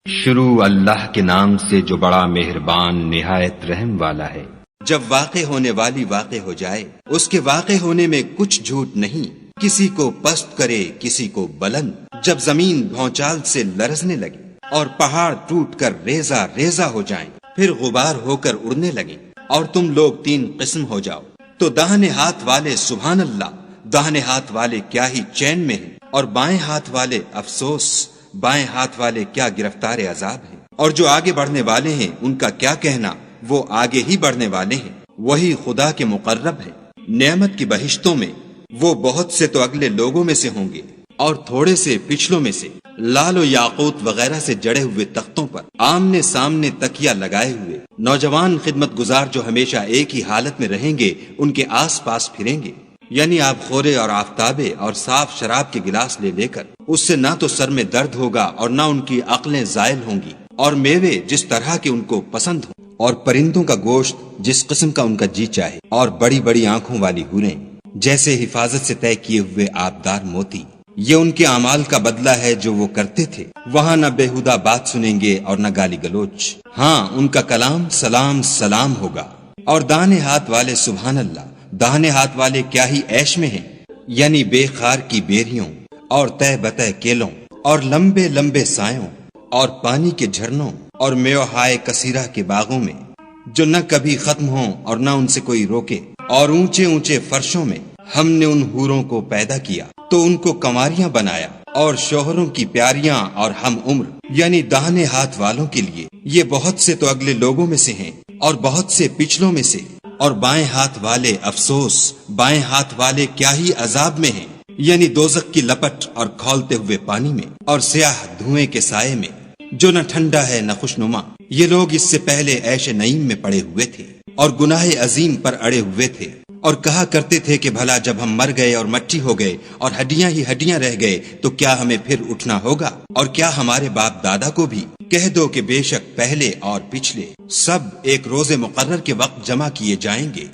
شروع اللہ کے نام سے جو بڑا مہربان نہایت رحم والا ہے۔ جب واقع ہونے والی واقع ہو جائے، اس کے واقع ہونے میں کچھ جھوٹ نہیں، کسی کو پست کرے کسی کو بلند۔ جب زمین بھونچال سے لرزنے لگے اور پہاڑ ٹوٹ کر ریزہ ریزہ ہو جائیں، پھر غبار ہو کر اڑنے لگیں اور تم لوگ تین قسم ہو جاؤ، تو داہنے ہاتھ والے سبحان اللہ، داہنے ہاتھ والے کیا ہی چین میں ہیں، اور بائیں ہاتھ والے افسوس، بائیں ہاتھ والے کیا گرفتار عذاب ہیں۔ اور جو آگے بڑھنے والے ہیں ان کا کیا کہنا، وہ آگے ہی بڑھنے والے ہیں، وہی خدا کے مقرب ہے۔ نعمت کی بہشتوں میں وہ بہت سے تو اگلے لوگوں میں سے ہوں گے اور تھوڑے سے پچھلوں میں سے، لال و یاقوت وغیرہ سے جڑے ہوئے تختوں پر آمنے سامنے تکیہ لگائے ہوئے نوجوان خدمت گزار جو ہمیشہ ایک ہی حالت میں رہیں گے، ان کے آس پاس پھریں گے، یعنی آپ خورے اور آفتابے اور صاف شراب کے گلاس لے لے کر، اس سے نہ تو سر میں درد ہوگا اور نہ ان کی عقلیں زائل ہوں گی، اور میوے جس طرح کے ان کو پسند ہوں، اور پرندوں کا گوشت جس قسم کا ان کا جی چاہے، اور بڑی بڑی آنکھوں والی حوریں جیسے حفاظت سے طے کیے ہوئے آبدار موتی۔ یہ ان کے اعمال کا بدلہ ہے جو وہ کرتے تھے، وہاں نہ بےہودہ بات سنیں گے اور نہ گالی گلوچ، ہاں ان کا کلام سلام سلام ہوگا۔ اور داہنے ہاتھ والے سبحان اللہ، داہنے ہاتھ والے کیا ہی عیش میں ہیں، یعنی بے خار کی بیریوں اور تہ بتہ کیلوں اور لمبے لمبے سایوں اور پانی کے جھرنوں اور میوہائے کثیرہ کے باغوں میں، جو نہ کبھی ختم ہوں اور نہ ان سے کوئی روکے، اور اونچے اونچے فرشوں میں ہم نے ان حوروں کو پیدا کیا تو ان کو کنواریاں بنایا، اور شوہروں کی پیاریاں اور ہم عمر، یعنی داہنے ہاتھ والوں کے لیے یہ بہت سے تو اگلے لوگوں میں سے ہیں اور بہت سے پچھلوں میں سے، اور بائیں ہاتھ والے افسوس، بائیں ہاتھ والے کیا ہی عذاب میں ہیں، یعنی دوزخ کی لپٹ اور کھولتے ہوئے پانی میں اور سیاہ دھوئیں کے سائے میں، جو نہ ٹھنڈا ہے نہ خوشنما۔ یہ لوگ اس سے پہلے عیش نعیم میں پڑے ہوئے تھے اور گناہ عظیم پر اڑے ہوئے تھے، اور کہا کرتے تھے کہ بھلا جب ہم مر گئے اور مٹی ہو گئے اور ہڈیاں ہی ہڈیاں رہ گئے تو کیا ہمیں پھر اٹھنا ہوگا؟ اور کیا ہمارے باپ دادا کو بھی؟ کہہ دو کہ بے شک پہلے اور پچھلے سب ایک روز مقرر کے وقت جمع کیے جائیں گے۔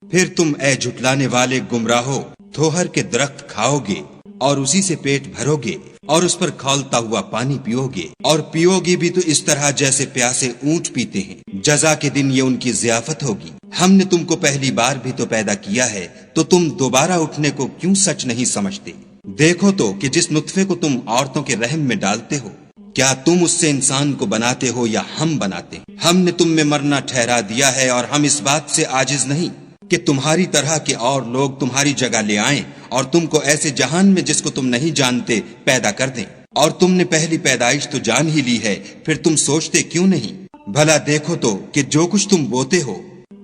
پھر تم اے جھٹلانے والے گمراہو تھوہر کے درخت کھاؤ گے اور اسی سے پیٹ بھرو گے اور اس پر کھولتا ہوا پانی پیو گے، اور پیو گے بھی تو اس طرح جیسے پیاسے اونٹ پیتے ہیں۔ جزا کے دن یہ ان کی ضیافت ہوگی۔ ہم نے تم کو پہلی بار بھی تو پیدا کیا ہے، تو تم دوبارہ اٹھنے کو کیوں سچ نہیں سمجھتے؟ دیکھو تو کہ جس نطفے کو تم عورتوں کے رحم میں ڈالتے ہو، کیا تم اس سے انسان کو بناتے ہو یا ہم بناتے ہیں؟ ہم نے تم میں مرنا ٹھہرا دیا ہے، اور ہم اس بات سے عاجز نہیں کہ تمہاری طرح کے اور لوگ تمہاری جگہ لے آئیں اور تم کو ایسے جہان میں جس کو تم نہیں جانتے پیدا کر دیں۔ اور تم نے پہلی پیدائش تو جان ہی لی ہے، پھر تم سوچتے کیوں نہیں؟ بھلا دیکھو تو کہ جو کچھ تم بوتے ہو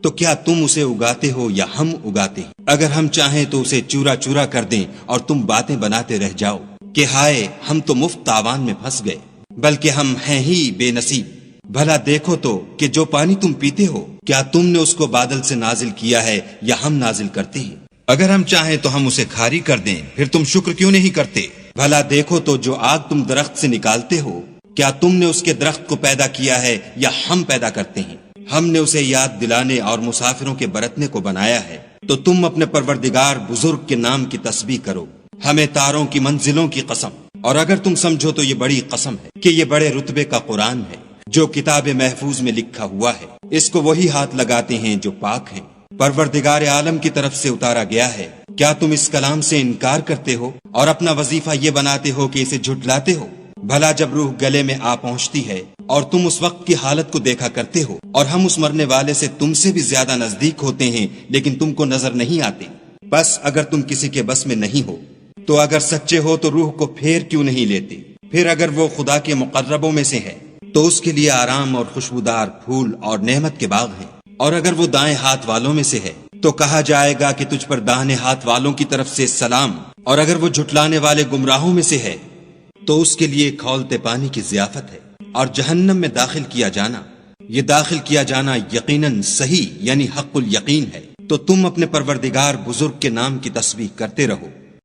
تو کیا تم اسے اگاتے ہو یا ہم اگاتے ہیں؟ اگر ہم چاہیں تو اسے چورا چورا کر دیں اور تم باتیں بناتے رہ جاؤ کہ ہائے ہم تو مفت تاوان میں پھنس گئے، بلکہ ہم ہیں ہی بے نصیب۔ بھلا دیکھو تو کہ جو پانی تم پیتے ہو کیا تم نے اس کو بادل سے نازل کیا ہے یا ہم نازل کرتے ہیں؟ اگر ہم چاہیں تو ہم اسے کھاری کر دیں، پھر تم شکر کیوں نہیں کرتے؟ بھلا دیکھو تو جو آگ تم درخت سے نکالتے ہو کیا تم نے اس کے درخت کو پیدا کیا ہے یا ہم پیدا کرتے ہیں؟ ہم نے اسے یاد دلانے اور مسافروں کے برتنے کو بنایا ہے، تو تم اپنے پروردگار بزرگ کے نام کی تسبیح کرو۔ ہمیں تاروں کی منزلوں کی قسم، اور اگر تم سمجھو تو یہ بڑی قسم ہے کہ یہ بڑے رتبے کا قرآن ہے جو کتاب محفوظ میں لکھا ہوا ہے، اس کو وہی ہاتھ لگاتے ہیں جو پاک ہیں، پروردگار عالم کی طرف سے اتارا گیا ہے۔ کیا تم اس کلام سے انکار کرتے ہو اور اپنا وظیفہ یہ بناتے ہو کہ اسے جھٹلاتے ہو؟ بھلا جب روح گلے میں آ پہنچتی ہے اور تم اس وقت کی حالت کو دیکھا کرتے ہو، اور ہم اس مرنے والے سے تم سے بھی زیادہ نزدیک ہوتے ہیں لیکن تم کو نظر نہیں آتے، بس اگر تم کسی کے بس میں نہیں ہو تو اگر سچے ہو تو روح کو پھیر کیوں نہیں لیتے؟ پھر اگر وہ خدا کے مقربوں میں سے ہے تو اس کے لیے آرام اور خوشبودار پھول اور نعمت کے باغ ہیں، اور اگر وہ دائیں ہاتھ والوں میں سے ہے تو کہا جائے گا کہ تجھ پر داہنے ہاتھ والوں کی طرف سے سلام، اور اگر وہ جھٹلانے والے گمراہوں میں سے ہے تو اس کے لیے کھولتے پانی کی ضیافت ہے، اور جہنم میں داخل کیا جانا، یہ داخل کیا جانا یقیناً صحیح یعنی حق الیقین ہے۔ تو تم اپنے پروردگار بزرگ کے نام کی تسبیح کرتے رہو۔